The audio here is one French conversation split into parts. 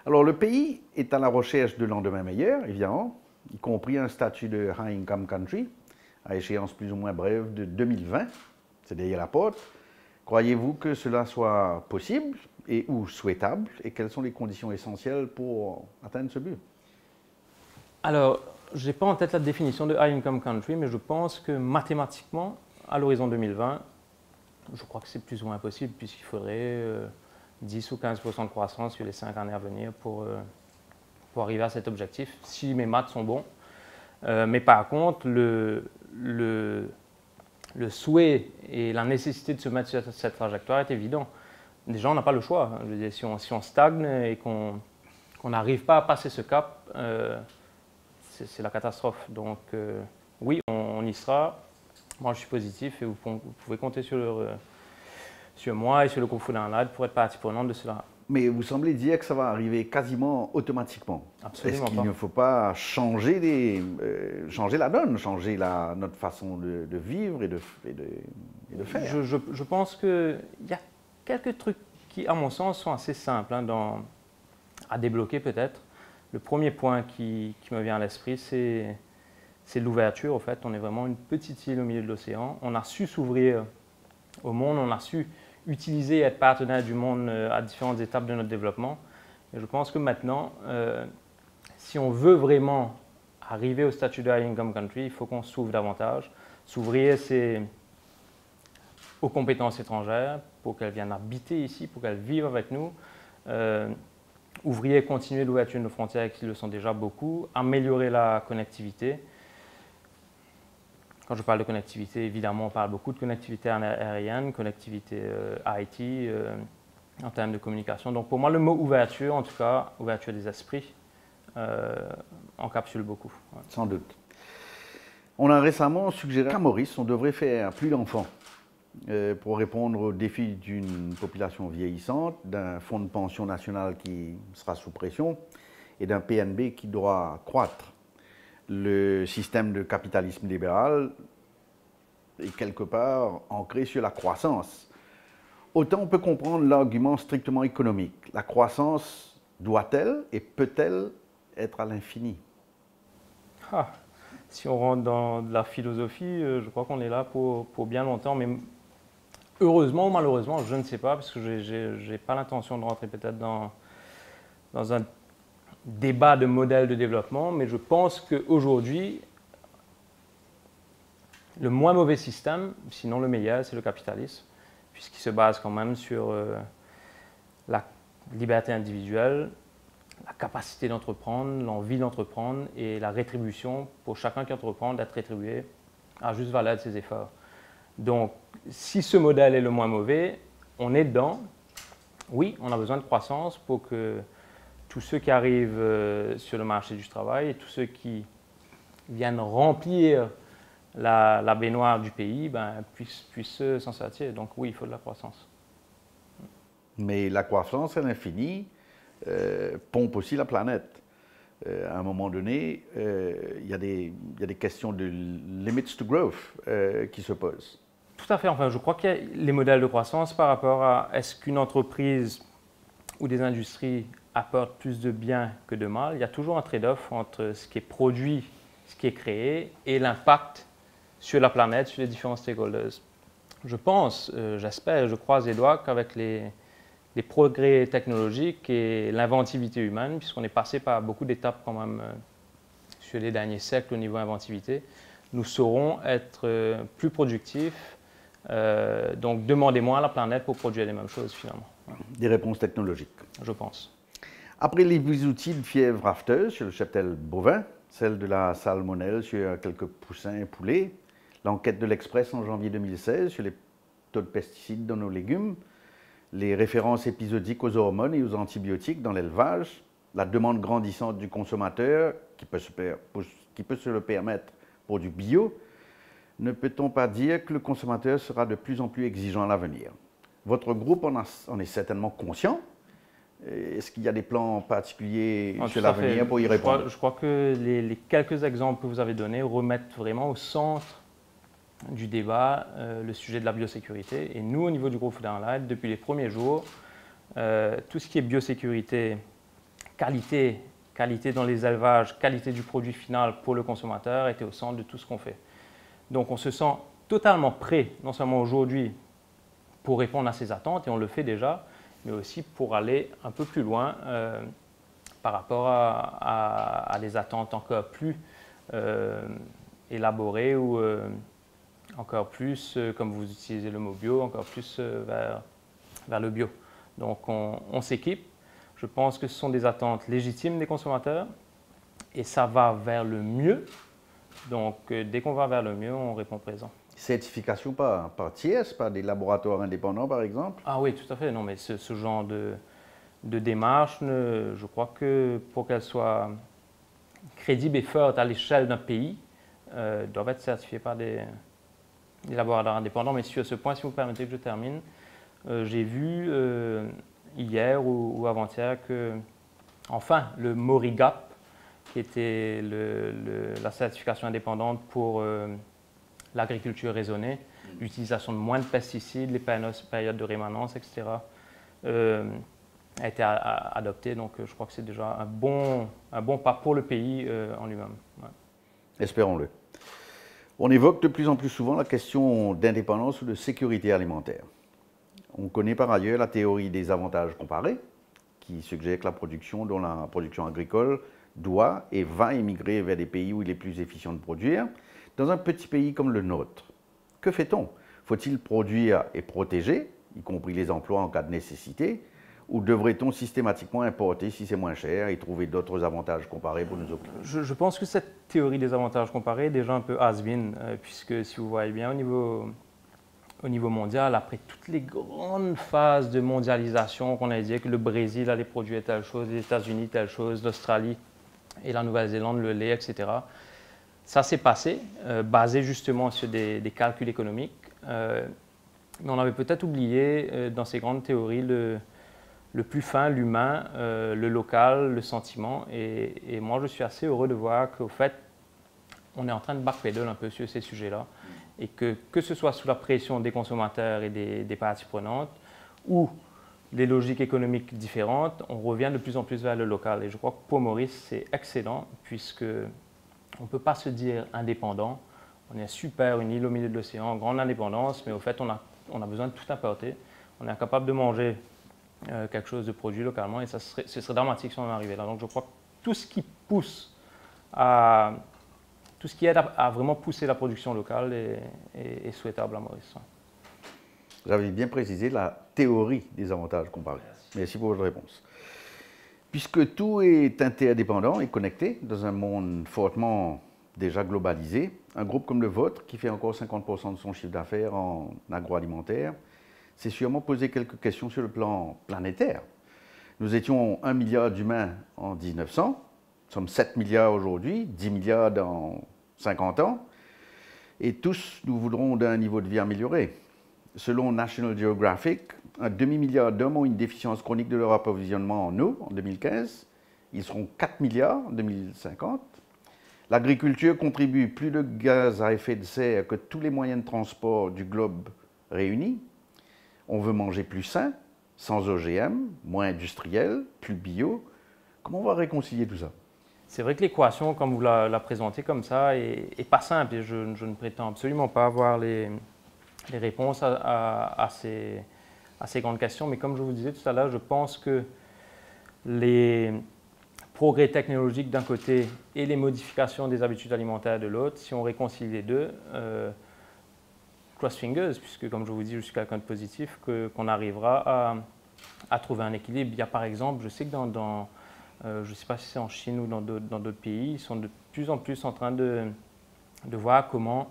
Alors, le pays est à la recherche de lendemains meilleurs, évidemment, y compris un statut de High Income Country, à échéance plus ou moins brève de 2020. C'est derrière la porte. Croyez-vous que cela soit possible et ou souhaitable? Et quelles sont les conditions essentielles pour atteindre ce but? Alors, je n'ai pas en tête la définition de High Income Country, mais je pense que mathématiquement, à l'horizon 2020, je crois que c'est plus ou moins possible, puisqu'il faudrait 10 ou 15% de croissance sur les 5 années à venir pour arriver à cet objectif, si mes maths sont bons. Mais par contre, le souhait et la nécessité de se mettre sur cette trajectoire est évident. Déjà, on n'a pas le choix. Je veux dire, si on stagne et qu'on n'arrive pas à passer ce cap, c'est la catastrophe. Donc oui, on y sera. Moi, je suis positif et vous pouvez compter sur moi et sur le groupe Food & Light pour être partie prenante de cela. Mais vous semblez dire que ça va arriver quasiment automatiquement. Absolument Est-ce qu'il ne faut pas changer la donne, changer notre façon de vivre et de faire? Je pense qu'il y a quelques trucs qui, à mon sens, sont assez simples à débloquer peut-être. Le premier point qui me vient à l'esprit, c'est l'ouverture. En fait, on est vraiment une petite île au milieu de l'océan. On a su s'ouvrir au monde, on a su utiliser et être partenaire du monde à différentes étapes de notre développement. Et je pense que maintenant, si on veut vraiment arriver au statut de High Income Country, il faut qu'on s'ouvre davantage. S'ouvrir, c'est aux compétences étrangères pour qu'elles viennent habiter ici, pour qu'elles vivent avec nous. Ouvrir et continuer l'ouverture de nos frontières qui le sont déjà beaucoup. Améliorer la connectivité. Quand je parle de connectivité, évidemment, on parle beaucoup de connectivité aérienne, connectivité IT, en termes de communication. Donc pour moi, le mot ouverture, en tout cas, ouverture des esprits, encapsule beaucoup. Ouais. Sans doute. On a récemment suggéré qu'à Maurice, on devrait faire plus d'enfants pour répondre aux défis d'une population vieillissante, d'un fonds de pension national qui sera sous pression et d'un PNB qui doit croître. Le système de capitalisme libéral est quelque part ancré sur la croissance. Autant on peut comprendre l'argument strictement économique. La croissance doit-elle et peut-elle être à l'infini? Si on rentre dans de la philosophie, je crois qu'on est là pour bien longtemps, mais heureusement ou malheureusement, je ne sais pas, parce que je n'ai pas l'intention de rentrer peut-être dans un débat de modèle de développement, mais je pense qu'aujourd'hui, le moins mauvais système, sinon le meilleur, c'est le capitalisme, puisqu'il se base quand même sur la liberté individuelle, la capacité d'entreprendre, l'envie d'entreprendre et la rétribution pour chacun qui entreprend d'être rétribué à juste valeur de ses efforts. Donc, si ce modèle est le moins mauvais, on est dedans. Oui, on a besoin de croissance pour que tous ceux qui arrivent sur le marché du travail et tous ceux qui viennent remplir la baignoire du pays puissent s'en sortir. Donc oui, il faut de la croissance. Mais la croissance à l'infini pompe aussi la planète. À un moment donné, il y a des questions de limits to growth qui se posent. Tout à fait. Enfin, je crois qu'il y a les modèles de croissance par rapport à est-ce qu'une entreprise ou des industries apportent plus de bien que de mal. Il y a toujours un trade-off entre ce qui est produit, ce qui est créé et l'impact sur la planète, sur les différents stakeholders. Je pense, j'espère, je croise les doigts qu'avec les progrès technologiques et l'inventivité humaine, puisqu'on est passé par beaucoup d'étapes quand même sur les derniers siècles au niveau inventivité, nous saurons être plus productifs, donc demander moins à la planète pour produire les mêmes choses finalement. Des réponses technologiques. Je pense. Après les outils de fièvre afteuse sur le cheptel bovin, celle de la salmonelle sur quelques poussins et poulets, l'enquête de l'Express en janvier 2016 sur les taux de pesticides dans nos légumes, les références épisodiques aux hormones et aux antibiotiques dans l'élevage, la demande grandissante du consommateur qui peut se le permettre pour du bio, ne peut-on pas dire que le consommateur sera de plus en plus exigeant à l'avenir? Votre groupe en est certainement conscient. Est-ce qu'il y a des plans particuliers sur l'avenir pour y répondre? Je crois que les quelques exemples que vous avez donnés remettent vraiment au centre du débat le sujet de la biosécurité. Et nous, au niveau du groupe Food & Light, depuis les premiers jours, tout ce qui est biosécurité qualité dans les élevages, qualité du produit final pour le consommateur était au centre de tout ce qu'on fait. Donc on se sent totalement prêt, non seulement aujourd'hui pour répondre à ces attentes, et on le fait déjà, mais aussi pour aller un peu plus loin par rapport à des attentes encore plus élaborées ou encore plus, comme vous utilisez le mot bio, encore plus vers le bio. Donc on s'équipe. Je pense que ce sont des attentes légitimes des consommateurs et ça va vers le mieux. Donc dès qu'on va vers le mieux, on répond présent. Certification par tiers, par des laboratoires indépendants par exemple? Ah oui, tout à fait. Non, mais ce genre de démarche, je crois que pour qu'elle soit crédible et forte à l'échelle d'un pays, doivent être certifiées par des laboratoires indépendants. Mais sur ce point, si vous permettez que je termine, j'ai vu hier ou avant-hier que, enfin, le MORIGAP, qui était la certification indépendante pour l'agriculture raisonnée, l'utilisation de moins de pesticides, les périodes de rémanence, etc., a été adopté. Donc je crois que c'est déjà un bon pas pour le pays en lui-même. Ouais. Espérons-le. On évoque de plus en plus souvent la question d'indépendance ou de sécurité alimentaire. On connaît par ailleurs la théorie des avantages comparés, qui suggère que la production agricole doit et va émigrer vers des pays où il est plus efficient de produire, dans un petit pays comme le nôtre. Que fait-on? Faut-il produire et protéger, y compris les emplois en cas de nécessité, ou devrait-on systématiquement importer si c'est moins cher et trouver d'autres avantages comparés pour nous occuper? Je pense que cette théorie des avantages comparés est déjà un peu has-been, puisque si vous voyez bien au niveau mondial, après toutes les grandes phases de mondialisation qu'on a dit que le Brésil allait produire telle chose, les États-Unis telle chose, l'Australie et la Nouvelle-Zélande le lait, etc. Ça s'est passé, basé justement sur des calculs économiques. Mais on avait peut-être oublié dans ces grandes théories le plus fin, l'humain, le local, le sentiment. Et moi, je suis assez heureux de voir qu'au fait, on est en train de backpedal un peu sur ces sujets-là. Et que ce soit sous la pression des consommateurs et des parties prenantes, ou des logiques économiques différentes, on revient de plus en plus vers le local. Et je crois que pour Maurice, c'est excellent, puisque on ne peut pas se dire indépendant. On est super, une île au milieu de l'océan, grande indépendance, mais au fait, on a besoin de tout importer. On est incapable de manger quelque chose de produit localement, et ce serait dramatique si on en arrivait là. Donc je crois que tout ce qui aide à vraiment pousser la production locale est souhaitable à Maurice. Vous avez bien précisé la théorie des avantages comparés. Merci pour votre réponse. Puisque tout est interdépendant et connecté dans un monde fortement déjà globalisé, un groupe comme le vôtre, qui fait encore 50% de son chiffre d'affaires en agroalimentaire, s'est sûrement posé quelques questions sur le plan planétaire. Nous étions 1 milliard d'humains en 1900, nous sommes 7 milliards aujourd'hui, 10 milliards dans 50 ans, et tous nous voudrons d'un niveau de vie amélioré. Selon National Geographic, un demi-milliard d'hommes ont une déficience chronique de leur approvisionnement en eau en 2015. Ils seront 4 milliards en 2050. L'agriculture contribue plus de gaz à effet de serre que tous les moyens de transport du globe réunis. On veut manger plus sain, sans OGM, moins industriel, plus bio. Comment on va réconcilier tout ça? C'est vrai que l'équation, comme vous la présentez comme ça, est pas simple, et je ne prétends absolument pas avoir les réponses à ces grandes questions. Mais comme je vous disais tout à l'heure, je pense que les progrès technologiques d'un côté et les modifications des habitudes alimentaires de l'autre, si on réconcilie les deux, cross fingers, puisque comme je vous dis, je suis quelqu'un de positif, qu'on arrivera à trouver un équilibre. Il y a par exemple, je sais que je ne sais pas si c'est en Chine ou dans d'autres pays, ils sont de plus en plus en train de voir comment,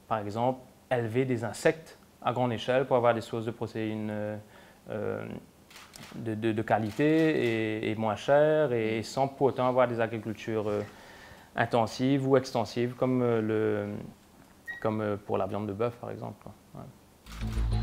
par exemple, élever des insectes à grande échelle pour avoir des sources de protéines de qualité et moins chères, et sans pour autant avoir des agricultures intensives ou extensives comme pour la viande de bœuf, par exemple. Ouais.